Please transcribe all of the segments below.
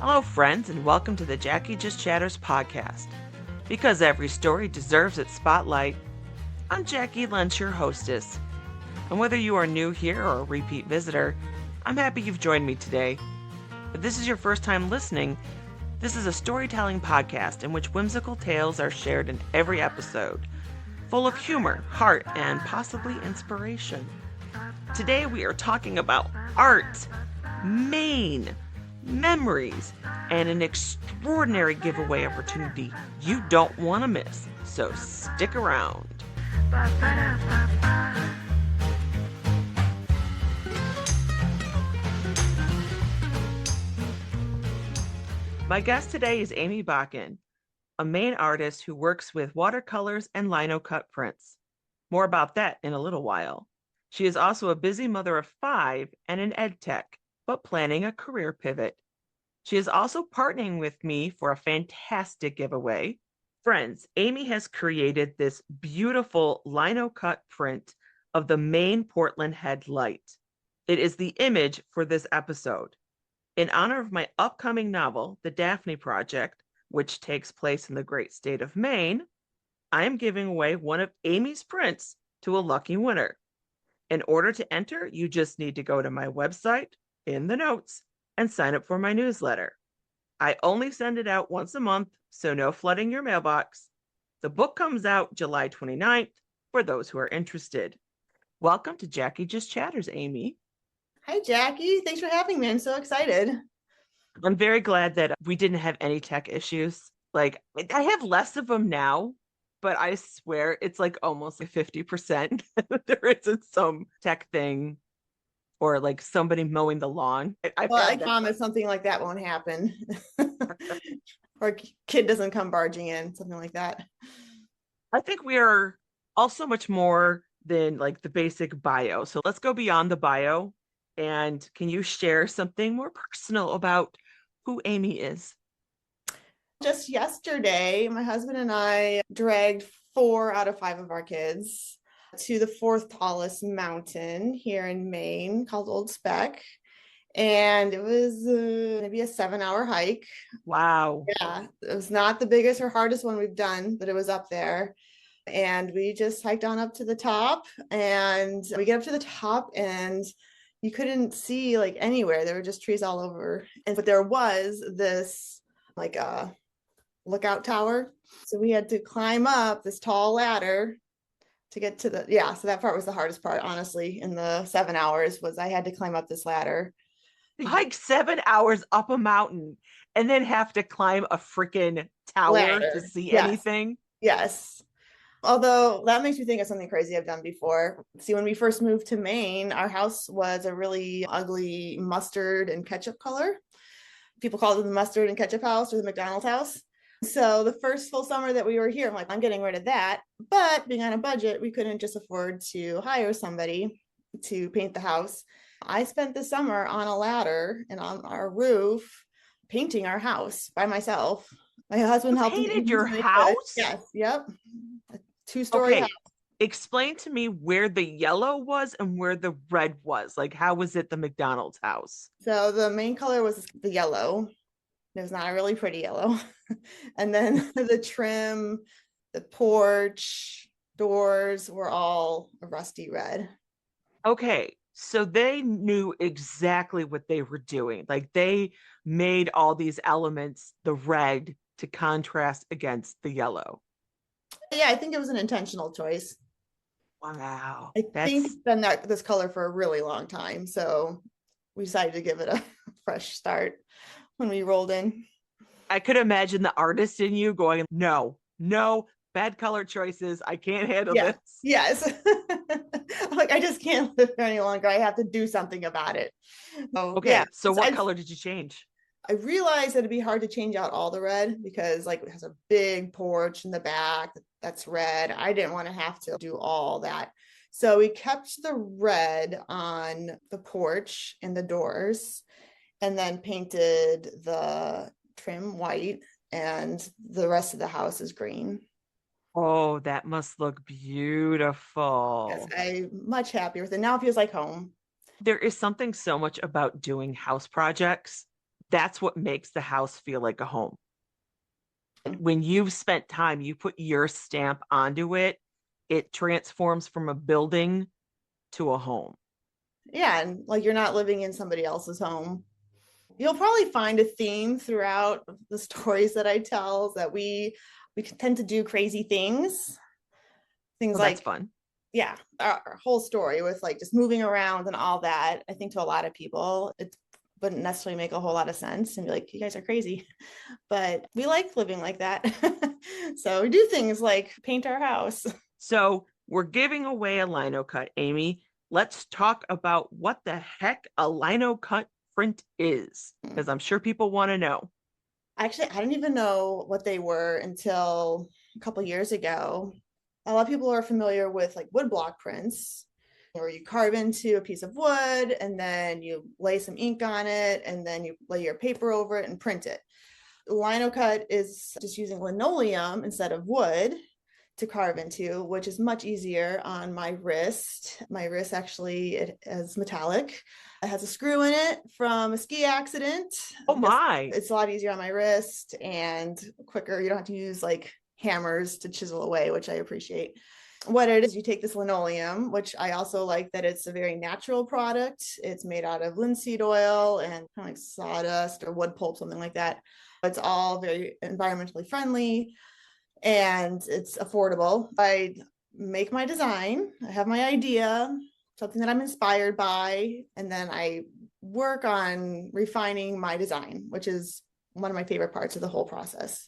Hello, friends, and welcome to the Jacqui Just Chatters podcast. Because every story deserves its spotlight, I'm Jacqui Lentz, your hostess. And whether you are new here or a repeat visitor, I'm happy you've joined me today. If this is your first time listening, this is a storytelling podcast in which whimsical tales are shared in every episode, full of humor, heart, and possibly inspiration. Today we are talking about art, Maine, memories, and an extraordinary giveaway opportunity you don't want to miss. So stick around. My guest today is Amy.Bakken, a Maine artist who works with watercolors and linocut prints. More about that in a little while. She is also a busy mother of 5 and an ed tech, but planning a career pivot. She is also partnering with me for a fantastic giveaway. Friends, Amy has created this beautiful linocut print of the Maine Portland Head Light. It is the image for this episode. In honor of my upcoming novel, The Daphne Project, which takes place in the great state of Maine, I am giving away one of Amy's prints to a lucky winner. In order to enter, you just need to go to my website in the notes and sign up for my newsletter. I only send it out once a month, so no flooding your mailbox. The book comes out July 29th for those who are interested. Welcome to Jacqui Just Chatters, Amy. Hi, Jacqui. Thanks for having me. I'm so excited. I'm very glad that we didn't have any tech issues. Like, I have less of them now, but I swear it's like almost 50%. There isn't some tech thing or like somebody mowing the lawn. I promise something like that won't happen. Or a kid doesn't come barging in, something like that. I think we are also much more than like the basic bio. So let's go beyond the bio. And can you share something more personal about who Amy is? Just yesterday, my husband and I dragged 4 out of 5 of our kids to the 4th tallest mountain here in Maine called Old Speck. And it was maybe a 7-hour hike. Wow. Yeah, it was not the biggest or hardest one we've done, but it was up there. And we just hiked on up to the top, and we get up to the top and you couldn't see like anywhere. There were just trees all over. But there was this like a lookout tower. So we had to climb up this tall ladder to get to so that part was the hardest part, honestly, in the 7 hours was I had to climb up this ladder. Hike 7 hours up a mountain and then have to climb a freaking tower Ladder. to see Yes. anything. Yes. Although that makes me think of something crazy I've done before. See, when we first moved to Maine, our house was a really ugly mustard and ketchup color. People called it the mustard and ketchup house or the McDonald's house. So the first full summer that we were here, I'm like, I'm getting rid of that. But being on a budget, we couldn't just afford to hire somebody to paint the house. I spent the summer on a ladder and on our roof painting our house by myself. My husband helped me. Painted your house? Yes. Yep. A 2-story house. Explain to me where the yellow was and where the red was. Like, how was it the McDonald's house? So the main color was the yellow. It was not a really pretty yellow. And then the trim, the porch, doors were all a rusty red. Okay, so they knew exactly what they were doing. Like, they made all these elements the red to contrast against the yellow. Yeah, I think it was an intentional choice. Wow. I think it's been this color for a really long time. So we decided to give it a fresh start when we rolled in. I could imagine the artist in you going, no, bad color choices. I can't handle this. Yes. Like, I just can't live here any longer. I have to do something about it. So what color did you change? I realized that it'd be hard to change out all the red because like it has a big porch in the back that's red. I didn't want to have to do all that. So we kept the red on the porch and the doors and then painted the trim white and the rest of the house is green. Oh, that must look beautiful. Yes, I'm much happier with it. Now it feels like home. There is something so much about doing house projects That's what makes the house feel like a home. When you've spent time, you put your stamp onto it, it transforms from a building to a home. Yeah, and like you're not living in somebody else's home. You'll probably find a theme throughout the stories that I tell that we tend to do crazy things. Things Well, that's like, fun. yeah, our whole story with like just moving around and all that. I think to a lot of people, it wouldn't necessarily make a whole lot of sense and be like, you guys are crazy. But we like living like that. So we do things like paint our house. So we're giving away a linocut, Amy. Let's talk about what the heck a linocut print is, because I'm sure people want to know. Actually, I didn't even know what they were until a couple years ago. A lot of people are familiar with like woodblock prints, where you carve into a piece of wood and then you lay some ink on it and then you lay your paper over it and print it. Linocut is just using linoleum instead of wood to carve into, which is much easier on my wrist. My wrist actually, it is metallic. It has a screw in it from a ski accident. Oh my. It's a lot easier on my wrist and quicker. You don't have to use like hammers to chisel away, which I appreciate. What it is, you take this linoleum, which I also like that it's a very natural product. It's made out of linseed oil and kind of like sawdust or wood pulp, something like that. It's all very environmentally friendly and it's affordable. I make my design, I have my idea, something that I'm inspired by, and then I work on refining my design, which is one of my favorite parts of the whole process.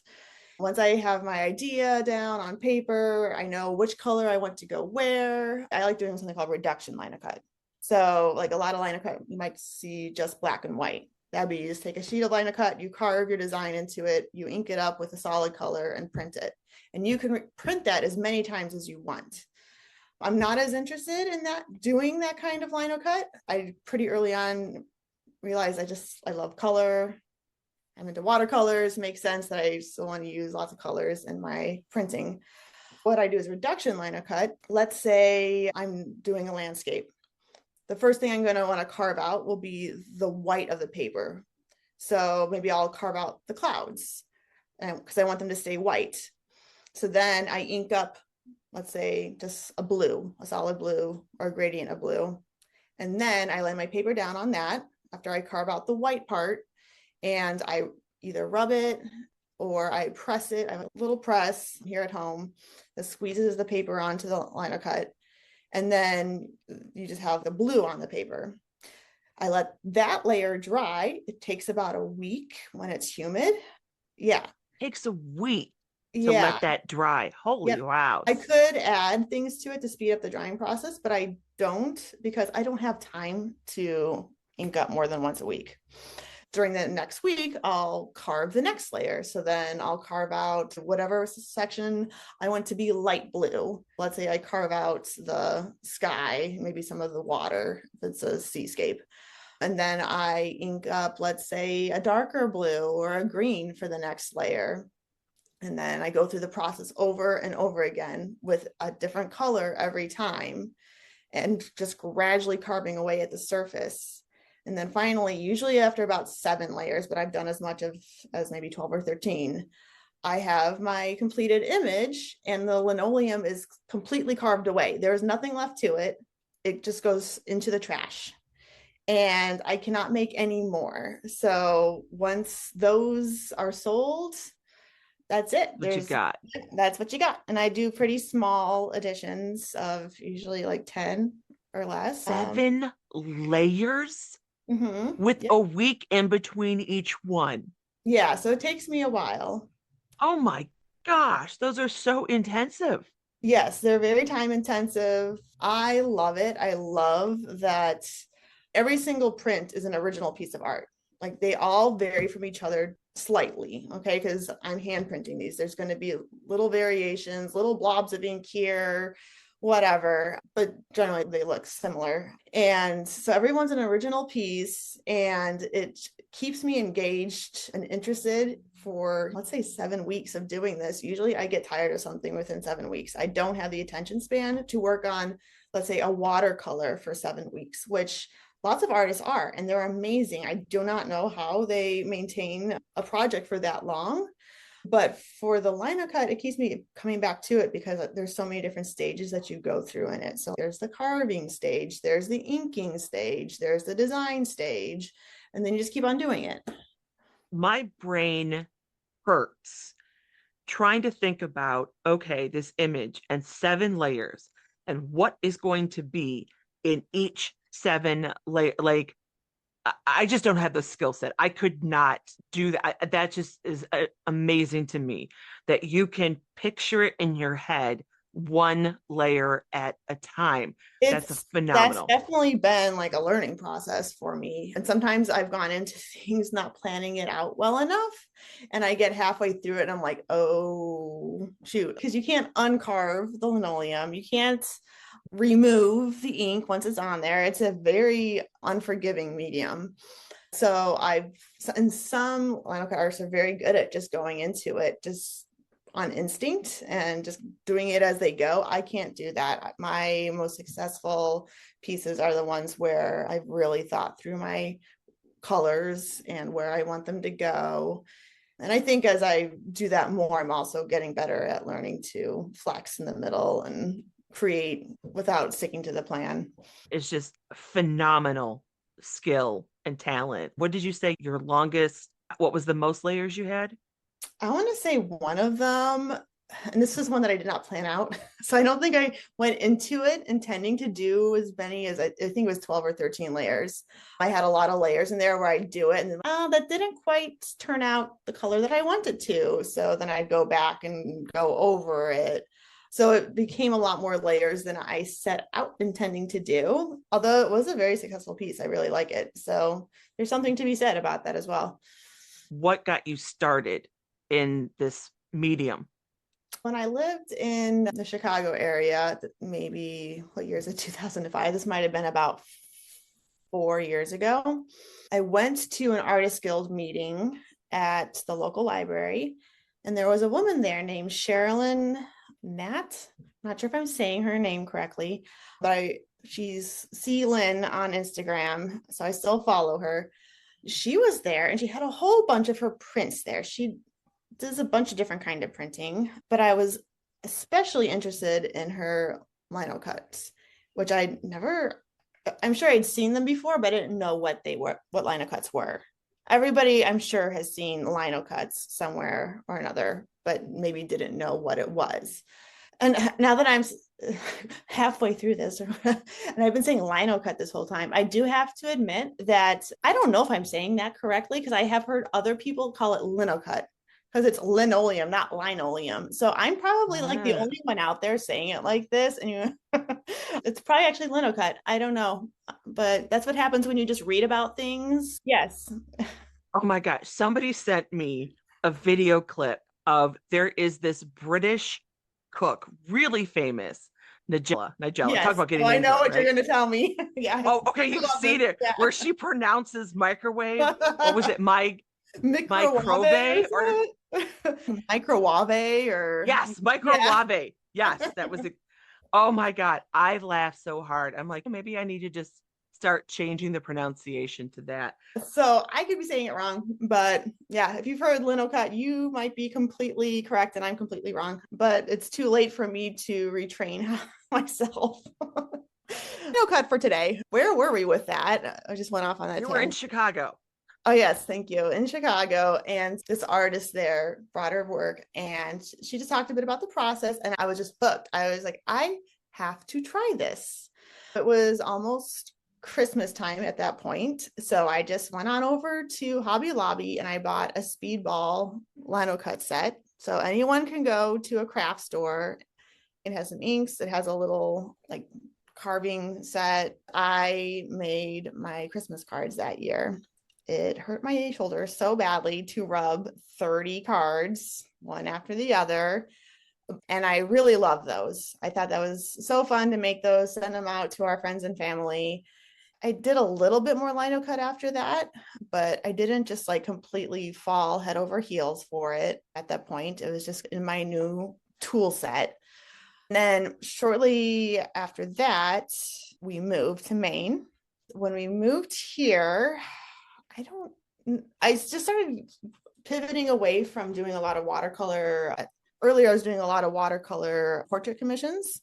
Once I have my idea down on paper, I know which color I want to go where. I like doing something called reduction linocut. So, like a lot of linocut, you might see just black and white. That'd be you just take a sheet of linocut, you carve your design into it, you ink it up with a solid color and print it. And you can print that as many times as you want. I'm not as interested in that doing that kind of linocut. I pretty early on realized I love color. I'm into watercolors. Makes sense that I still want to use lots of colors in my printing. What I do is reduction linocut. Let's say I'm doing a landscape. The first thing I'm going to want to carve out will be the white of the paper. So maybe I'll carve out the clouds because I want them to stay white. So then I ink up, let's say, just a blue, a solid blue or a gradient of blue. And then I lay my paper down on that after I carve out the white part. And I either rub it or I press it. I have a little press here at home that squeezes the paper onto the linocut. And then you just have the blue on the paper. I let that layer dry. It takes about a week when it's humid. Yeah. It takes a week to Yeah. let that dry. Holy Yep. wow. I could add things to it to speed up the drying process, but I don't because I don't have time to ink up more than once a week. During the next week, I'll carve the next layer. So then I'll carve out whatever section I want to be light blue. Let's say I carve out the sky, maybe some of the water if it's a seascape. And then I ink up, let's say, a darker blue or a green for the next layer. And then I go through the process over and over again with a different color every time and just gradually carving away at the surface. And then finally, usually after about 7 layers, but I've done as much as maybe 12 or 13, I have my completed image and the linoleum is completely carved away. There's nothing left to it. It just goes into the trash. And I cannot make any more. So once those are sold, that's it. What you got? That's what you got. And I do pretty small editions of usually like 10 or less. 7 layers with Yep. a week in between each one. Yeah, so it takes me a while. Oh my gosh, those are so intensive. Yes, they're very time intensive. I love it. I love that every single print is an original piece of art. Like they all vary from each other slightly, okay? Because I'm hand printing these. There's going to be little variations, little blobs of ink here, whatever, but generally they look similar. And so everyone's an original piece and it keeps me engaged and interested for, let's say, 7 weeks of doing this. Usually I get tired of something within 7 weeks. I don't have the attention span to work on, let's say, a watercolor for 7 weeks, which Lots of artists are, and they're amazing. I do not know how they maintain a project for that long. But for the linocut, it keeps me coming back to it because there's so many different stages that you go through in it. So there's the carving stage, there's the inking stage, there's the design stage, and then you just keep on doing it. My brain hurts trying to think about, okay, this image and 7 layers and what is going to be in each 7 layer. Like, I just don't have the skill set. I could not do that. That just is amazing to me that you can picture it in your head 1 layer at a time. That's a That's phenomenal. definitely been like a learning process for me. And sometimes I've gone into things not planning it out well enough. And I get halfway through it and I'm like, oh, shoot. Because you can't uncarve the linoleum. You can't remove the ink once it's on there. It's a very unforgiving medium. So and some linocut artists are very good at just going into it, just on instinct and just doing it as they go. I can't do that. My most successful pieces are the ones where I've really thought through my colors and where I want them to go. And I think as I do that more, I'm also getting better at learning to flex in the middle and create without sticking to the plan. It's just phenomenal skill and talent. What did you say your longest, what was the most layers you had? I want to say one of them, and this is one that I did not plan out. So I don't think I went into it intending to do as many as I think it was 12 or 13 layers. I had a lot of layers in there where I do it and then, oh, that didn't quite turn out the color that I wanted to. So then I'd go back and go over it. So it became a lot more layers than I set out intending to do. Although it was a very successful piece. I really like it. So there's something to be said about that as well. What got you started in this medium? When I lived in the Chicago area, maybe what year is it, 2005? This might have been about 4 years ago. I went to an artist guild meeting at the local library, and there was a woman there named Sherilyn Nat. Not sure if I'm saying her name correctly, but she's C Lynn on Instagram, so I still follow her. She was there and she had a whole bunch of her prints there. She does a bunch of different kind of printing, but I was especially interested in her lino cuts, which I'm sure I'd seen them before, but I didn't know what they were, what lino cuts were. Everybody, I'm sure, has seen lino cuts somewhere or another, but maybe didn't know what it was. And now that I'm halfway through this, and I've been saying lino cut this whole time, I do have to admit that I don't know if I'm saying that correctly because I have heard other people call it lino cut because it's linoleum, not linoleum. So I'm probably like the Ah. only one out there saying it like this. And it's probably actually lino cut. I don't know. But that's what happens when you just read about things. Yes. Oh my gosh. Somebody sent me a video clip of there is this British cook, really famous, Nigella. Talk Yes. about Oh, getting I into know it, what you're right? going to tell me. Yes. Oh, okay. I You've love seen this. it Yeah. where she pronounces microwave. What was it? Microwave Microwave or microwave or yes, yeah. microwave. Yes, that was it. Oh my God. I laughed so hard. I'm like, maybe I need to just start changing the pronunciation to that. So I could be saying it wrong, but yeah, if you've heard linocut, you might be completely correct and I'm completely wrong. But it's too late for me to retrain myself. Linocut for today. Where were we with that? I just went off on that You were in tangent. Chicago. Oh yes, thank you. In Chicago, and this artist there brought her work, and she just talked a bit about the process, and I was just hooked. I was like, I have to try this. It was almost Christmas time at that point, so I just went on over to Hobby Lobby and I bought a speedball lino cut set. So anyone can go to a craft store. It has some inks. It has a little like carving set. I made my Christmas cards that year. It hurt my shoulder so badly to rub 30 cards, one after the other. And I really love those. I thought that was so fun to make those, send them out to our friends and family. I did a little bit more lino cut after that, but I didn't just like completely fall head over heels for it at that point. It was just in my new tool set. And then shortly after that, we moved to Maine. When we moved here, I don't, I just started pivoting away from doing a lot of watercolor. Earlier, I was doing a lot of watercolor portrait commissions.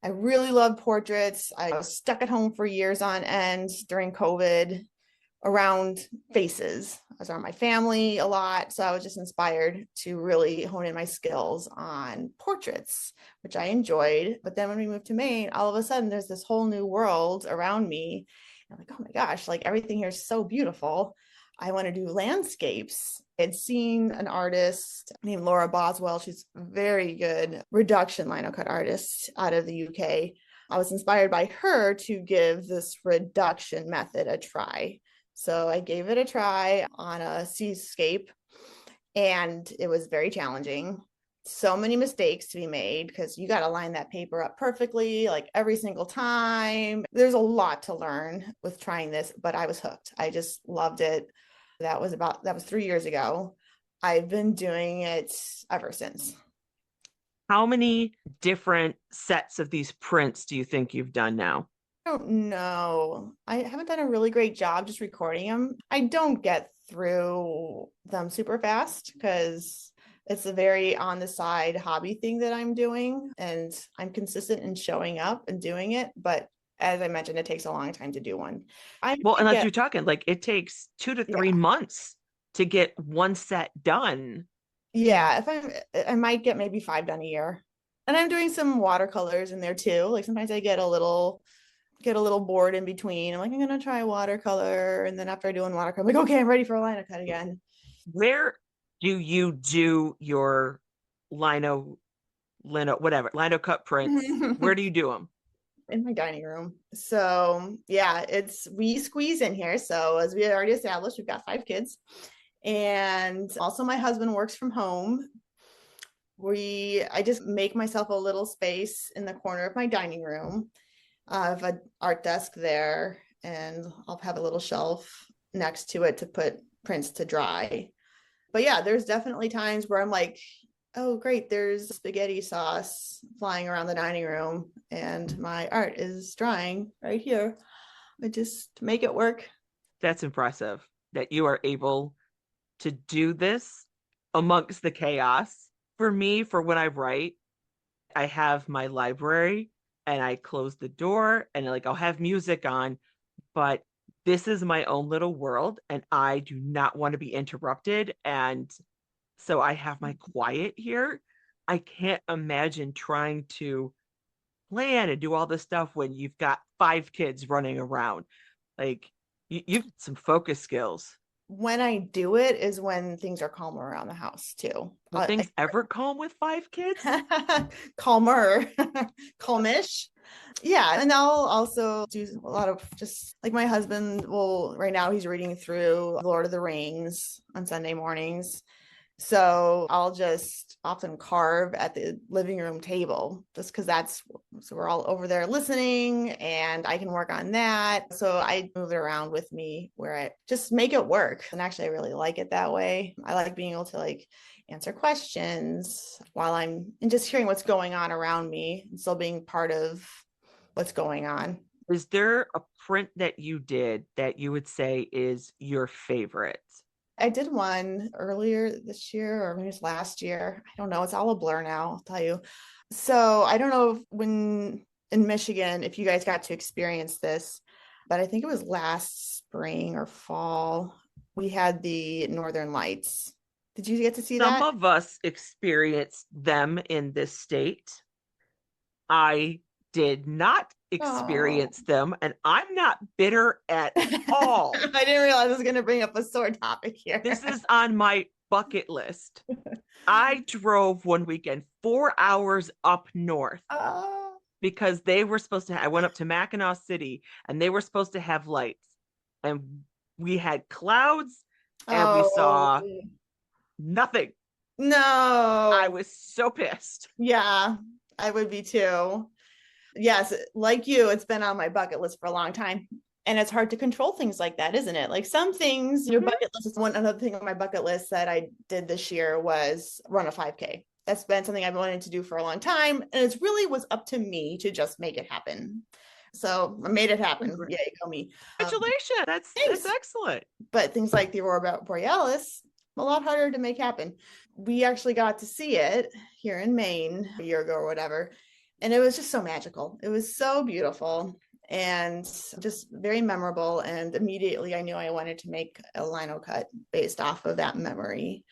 I really love portraits. I was stuck at home for years on end during COVID around faces. I was around my family a lot. So I was just inspired to really hone in my skills on portraits, which I enjoyed. But then when we moved to Maine, all of a sudden there's this whole new world around me. I'm like, oh my gosh, like everything here is so beautiful. I want to do landscapes. I'd seen an artist named Laura Boswell. She's a very good reduction linocut artist out of the UK. I was inspired by her to give this reduction method a try. So I gave it a try on a seascape, and it was very challenging. So many mistakes to be made because you got to line that paper up perfectly, like every single time. There's a lot to learn with trying this, but I was hooked. I just loved it. That was 3 years ago. I've been doing it ever since. How many different sets of these prints do you think you've done now? I don't know. I haven't done a really great job just recording them. I don't get through them super fast because it's a very on the side hobby thing that I'm doing. And I'm consistent in showing up and doing it. But as I mentioned, it takes a long time to do one. I Well, might unless get, you're talking like it takes 2 to 3 yeah, months to get one set done. yeah. I might get maybe 5 done a year. And I'm doing some watercolors in there too. Like sometimes I get a little bored in between. I'm like, I'm gonna try watercolor. And then after I do one watercolor, I'm like, okay, I'm ready for a linocut again. Where do you do your whatever, lino cut prints? Where do you do them? In my dining room. So yeah, we squeeze in here. So as we already established, we've got 5 kids. And also my husband works from home. I just make myself a little space in the corner of my dining room. I have an art desk there, and I'll have a little shelf next to it to put prints to dry. But yeah, there's definitely times where I'm like, oh, great, there's spaghetti sauce flying around the dining room, and my art is drying right here. I just make it work. That's impressive that you are able to do this amongst the chaos. For me, for when I write, I have my library and I close the door and like I'll have music on, but this is my own little world and I do not want to be interrupted. And so I have my quiet here. I can't imagine trying to plan and do all this stuff when you've got 5 kids running around. Like you've some focus skills. When I do it is when things are calmer around the house too. Will things ever calm with 5 kids? Calmer, calmish. Yeah, and I'll also do a lot of just like my husband will right now he's reading through Lord of the Rings on Sunday mornings. So I'll just often carve at the living room table just because so we're all over there listening and I can work on that. So I move it around with me where I just make it work. And actually, I really like it that way. I like being able to like answer questions while I'm and just hearing what's going on around me and still being part of what's going on. Is there a print that you did that you would say is your favorite? I did one earlier this year or maybe it was last year. I don't know. It's all a blur now, I'll tell you. So I don't know if when in Michigan, if you guys got to experience this, but I think it was last spring or fall. We had the Northern Lights. Did you get to see Some that? of us experienced them in this state. I did not Oh. experience them, and I'm not bitter at all. I didn't realize I was going to bring up a sore topic here. This is on my bucket list. I drove one weekend 4 hours up north Oh. because they were supposed to. I went up to Mackinac City and they were supposed to have lights, and we had clouds and we Oh. saw nothing. I No. was so pissed. Yeah, I would be too. Yes, like you, it's been on my bucket list for a long time. And it's hard to control things like that, isn't it? Like some things, your Mhm. bucket list is one another thing on my bucket list that I did this year was run a 5K. That's been something I've wanted to do for a long time. And it really was up to me to just make it happen. So I made it happen. Yeah, you go me. Congratulations. That's Thanks. excellent. But things like the Aurora Borealis, a lot harder to make happen. We actually got to see it here in Maine a year ago or whatever. And it was just so magical. It was so beautiful and just very memorable. And immediately I knew I wanted to make a lino cut based off of that memory.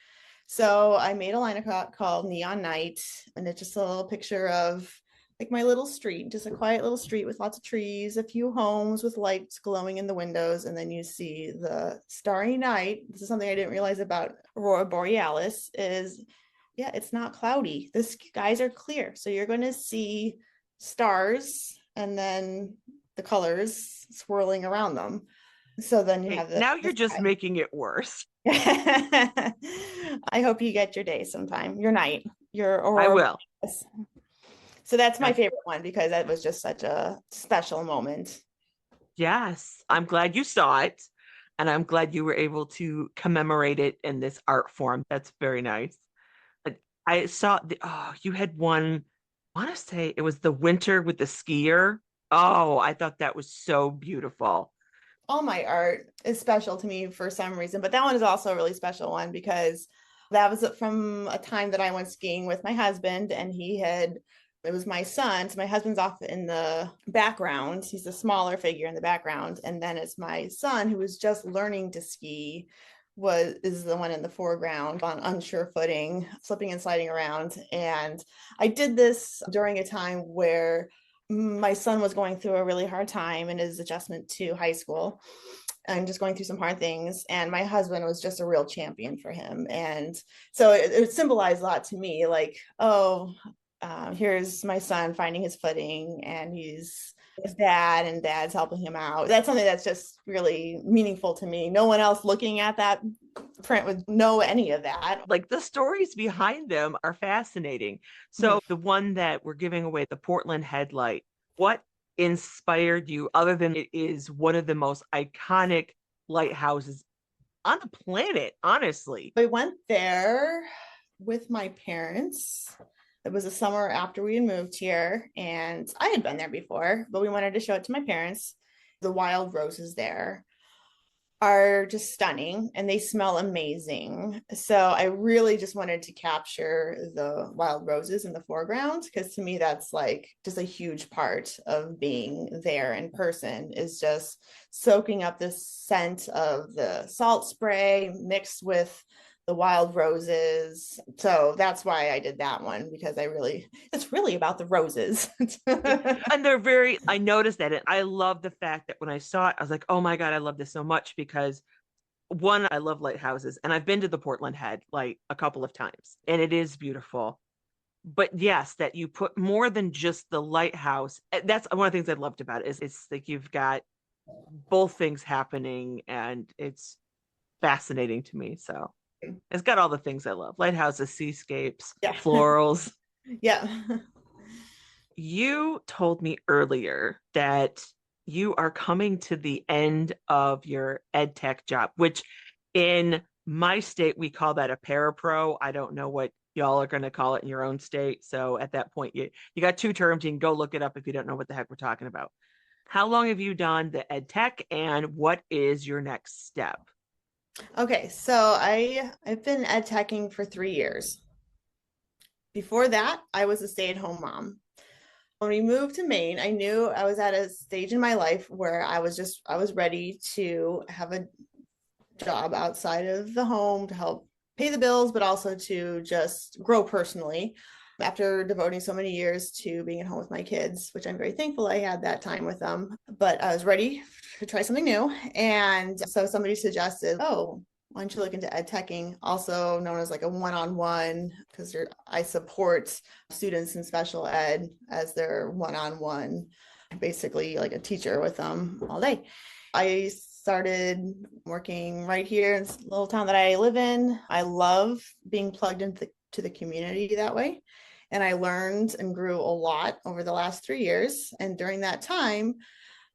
So I made a linocut called Neon Night, and it's just a little picture of like my little street, just a quiet little street with lots of trees, a few homes with lights glowing in the windows, and then you see the starry night. This is something I didn't realize about Aurora Borealis is, yeah, it's not cloudy. The skies are clear. So you're going to see stars and then the colors swirling around them. So then you Okay, have now the you're just sky. making it worse. I hope you get your day sometime, your night, your I aurora will. borealis. So that's my That's favorite one because that was just such a special moment. yes. I'm glad you saw it. And I'm glad you were able to commemorate it in this art form. That's very nice. I saw you had one, I want to say it was the winter with the skier. Oh, I thought that was so beautiful. All my art is special to me for some reason, but that one is also a really special one because that was from a time that I went skiing with my husband, and it was my son. So my husband's off in the background. He's the smaller figure in the background. And then it's my son who was just learning to ski is the one in the foreground on unsure footing, slipping and sliding around. And I did this during a time where my son was going through a really hard time in his adjustment to high school and just going through some hard things. And my husband was just a real champion for him. And so it symbolized a lot to me, like, oh, here's my son finding his footing, and he's his dad, and dad's helping him out. That's something that's just really meaningful to me. No one else looking at that print would know any of that. Like the stories behind them are fascinating. Mhm. So the one that we're giving away, the Portland headlight, what inspired you other than it is one of the most iconic lighthouses on the planet, honestly? I went there with my parents. It was a summer after we had moved here, and I had been there before, but we wanted to show it to my parents. The wild roses there are just stunning and they smell amazing. So I really just wanted to capture the wild roses in the foreground because to me that's like just a huge part of being there in person is just soaking up the scent of the salt spray mixed with the wild roses. So that's why I did that one because it's really about the roses. And they're very, I noticed that. And I love the fact that when I saw it, I was like, oh my God, I love this so much because one, I love lighthouses and I've been to the Portland Head like a couple of times and it is beautiful. But yes, that you put more than just the lighthouse. That's one of the things I loved about it is it's like you've got both things happening and it's fascinating to me. So it's got all the things I love: lighthouses, seascapes, Yeah. florals. Yeah. You told me earlier that you are coming to the end of your ed tech job, which in my state, we call that a parapro. I don't know what y'all are going to call it in your own state. So at that point, you got two terms. You can go look it up if you don't know what the heck we're talking about. How long have you done the ed tech and what is your next step? Okay, so I've been ed teching for 3 years. Before that, I was a stay-at-home mom. When we moved to Maine, I knew I was at a stage in my life where I was ready to have a job outside of the home to help pay the bills, but also to just grow personally. After devoting so many years to being at home with my kids, which I'm very thankful I had that time with them, but I was ready to try something new. And so somebody suggested, oh, why don't you look into ed teching, also known as like a one-on-one, because I support students in special ed as their one-on-one, basically like a teacher with them all day. I started working right here in this little town that I live in. I love being plugged into the community that way. And I learned and grew a lot over the last 3 years. And during that time,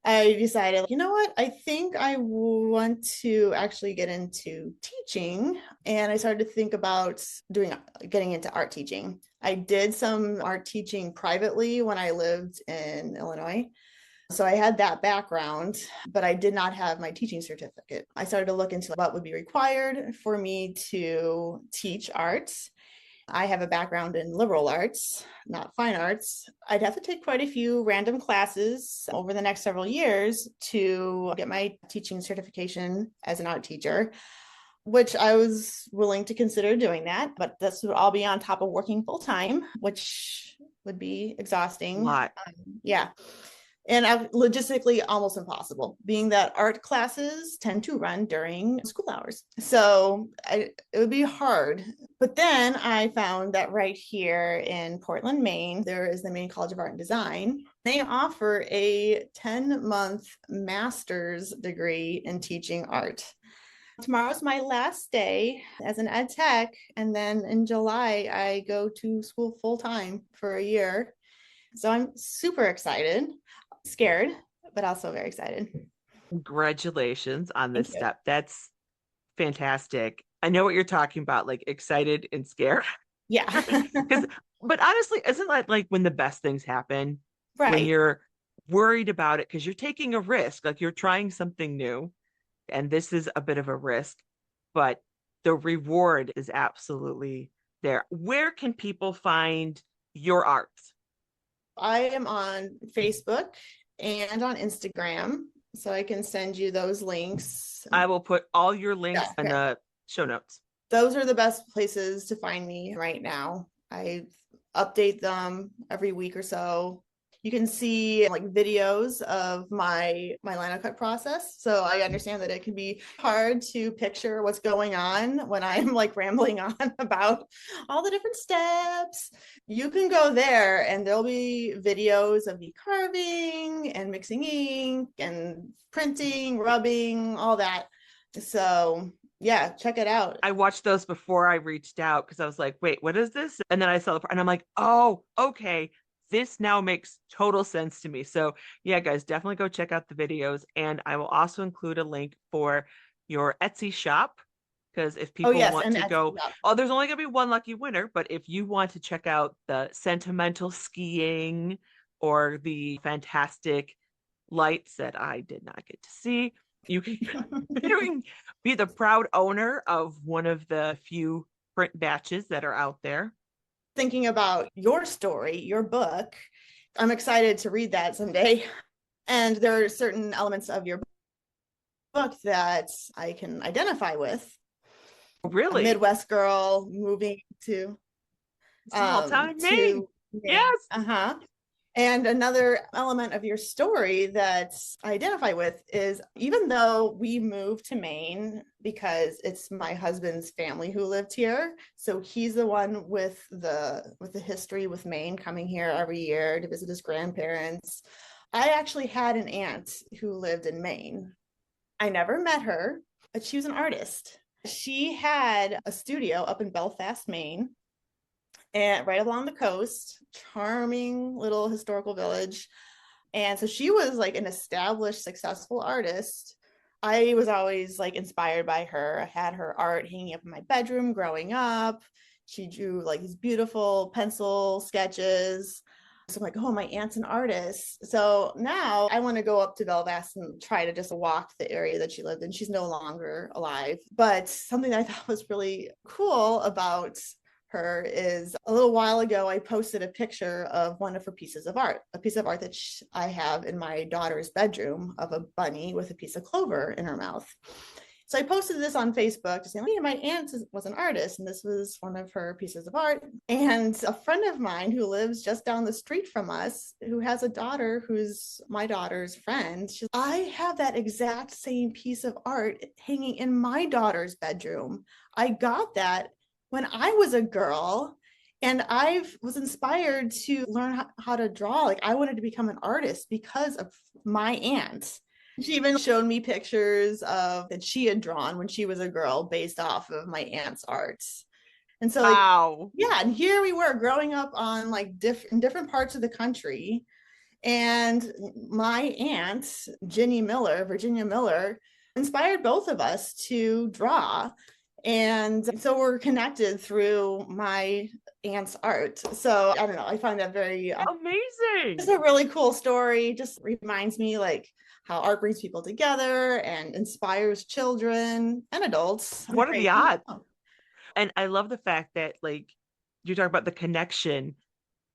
I decided, you know what? I think I want to actually get into teaching. And I started to think about getting into art teaching. I did some art teaching privately when I lived in Illinois. So I had that background, but I did not have my teaching certificate. I started to look into what would be required for me to teach arts. I have a background in liberal arts, not fine arts. I'd have to take quite a few random classes over the next several years to get my teaching certification as an art teacher, which I was willing to consider doing that. But this would all be on top of working full time, which would be exhausting. Lot. Yeah. And logistically almost impossible, being that art classes tend to run during school hours. So it would be hard. But then I found that right here in Portland, Maine, there is the Maine College of Art and Design. They offer a 10-month master's degree in teaching art. Tomorrow's my last day as an ed tech. And then in July, I go to school full time for a year. So I'm super excited, scared, but also very excited. Congratulations on Thank this you. step. That's fantastic. I know what you're talking about, like excited and scared. Yeah. Because, but honestly, isn't that like when the best things happen? When Right. you're worried about it because you're taking a risk, like you're trying something new, and this is a bit of a risk, but the reward is absolutely there. Where can people find your art? I am on Facebook and on Instagram, so I can send you those links. I will put all your Yeah, links in okay. the show notes. Those are the best places to find me right now. I update them every week or so. You can see like videos of my linocut process. So I understand that it can be hard to picture what's going on when I'm like rambling on about all the different steps. You can go there and there'll be videos of me carving and mixing ink and printing, rubbing, all that. So yeah, check it out. I watched those before I reached out because I was like, wait, what is this? And then I saw the, and I'm like, oh, okay. This now makes total sense to me. So, yeah, guys, definitely go check out the videos. And I will also include a link for your Etsy shop because if Oh people yes, want and to Etsy, go, yeah. oh, there's only going to be one lucky winner. But if you want to check out the sentimental skiing or the fantastic lights that I did not get to see, you can, you can be the proud owner of one of the few print batches that are out there. Thinking about your story, your book. I'm excited to read that someday. And there are certain elements of your book that I can identify with. A Really? Midwest girl moving to Small town in Maine. Maine. Yes. Uh-huh. And another element of your story that I identify with is even though we moved to Maine because it's my husband's family who lived here, so he's the one with the history with Maine, coming here every year to visit his grandparents. I actually had an aunt who lived in Maine. I never met her, but she was an artist. She had a studio up in Belfast, Maine, and right along the coast, charming little historical village. And so she was like an established, successful artist. I was always like inspired by her. I had her art hanging up in my bedroom growing up. She drew like these beautiful pencil sketches. So I'm like, oh, my aunt's an artist. So now I want to go up to Belfast and try to just walk the area that she lived in. She's no longer alive. But something that I thought was really cool about her is a little while ago, I posted a picture of one of her pieces of art, a piece of art that I have in my daughter's bedroom of a bunny with a piece of clover in her mouth. So I posted this on Facebook to say, oh, yeah, my aunt was an artist, and this was one of her pieces of art. And a friend of mine who lives just down the street from us, who has a daughter who's my daughter's friend, she's, I have that exact same piece of art hanging in my daughter's bedroom. I got that when I was a girl, and I was inspired to learn how to draw. Like I wanted to become an artist because of my aunt. She even showed me pictures of that she had drawn when she was a girl based off of my aunt's art. And so like, Wow. yeah, and here we were growing up on like different parts of the country. And my aunt, Virginia Miller, inspired both of us to draw. And so we're connected through my aunt's art. So I don't know, I find that very just Amazing. a really cool story. Just reminds me like how art brings people together and inspires children and adults in a What are great the way. odds? And I love the fact that, like, you talk about the connection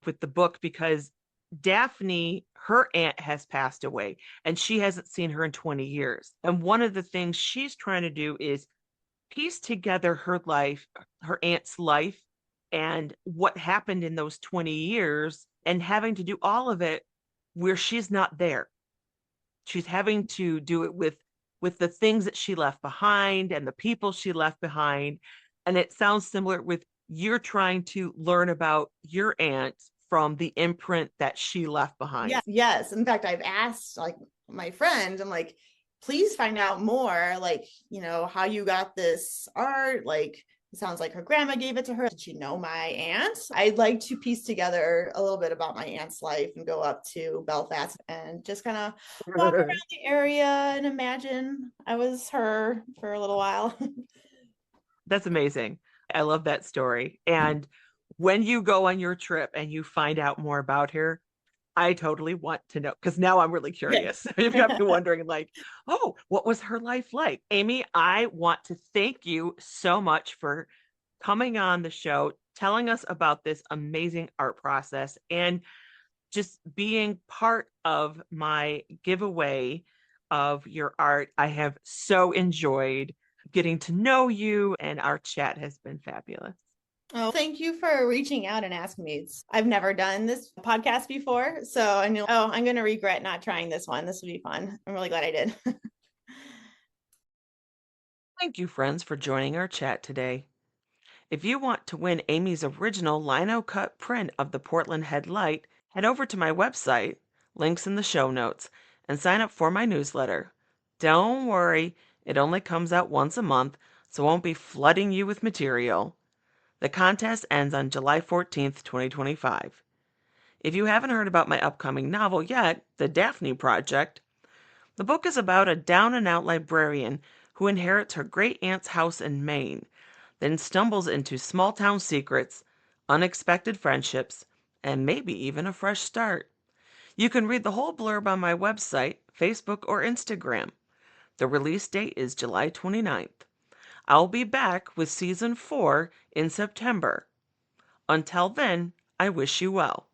with the book because Daphne, her aunt has passed away and she hasn't seen her in 20 years. And one of the things she's trying to do is piece together her life, her aunt's life, and what happened in those 20 years, and having to do all of it where she's not there. She's having to do it with the things that she left behind and the people she left behind. And it sounds similar with you're trying to learn about your aunt from the imprint that she left behind. Yes, yes. In fact, I've asked like my friends, I'm like, please find out more, like, how you got this art. Like, it sounds like her grandma gave it to her. Did you know my aunt? I'd like to piece together a little bit about my aunt's life and go up to Belfast and just kind of walk around the area and imagine I was her for a little while. That's amazing. I love that story. And when you go on your trip and you find out more about her, I totally want to know because now I'm really Okay. curious. You've got me wondering, like, oh, what was her life like? Amy, I want to thank you so much for coming on the show, telling us about this amazing art process, and just being part of my giveaway of your art. I have so enjoyed getting to know you, and our chat has been fabulous. Oh, thank you for reaching out and asking me. I've never done this podcast before, so I knew, oh, I'm going to regret not trying this one. This would be fun. I'm really glad I did. Thank you, friends, for joining our chat today. If you want to win Amy's original lino cut print of the Portland Headlight, head over to my website, links in the show notes, and sign up for my newsletter. Don't worry, it only comes out once a month, so I won't be flooding you with material. The contest ends on July 14th, 2025. If you haven't heard about my upcoming novel yet, The Daphne Project, the book is about a down and out librarian who inherits her great aunt's house in Maine, then stumbles into small town secrets, unexpected friendships, and maybe even a fresh start. You can read the whole blurb on my website, Facebook, or Instagram. The release date is July 29th. I'll be back with season 4 in September. Until then, I wish you well.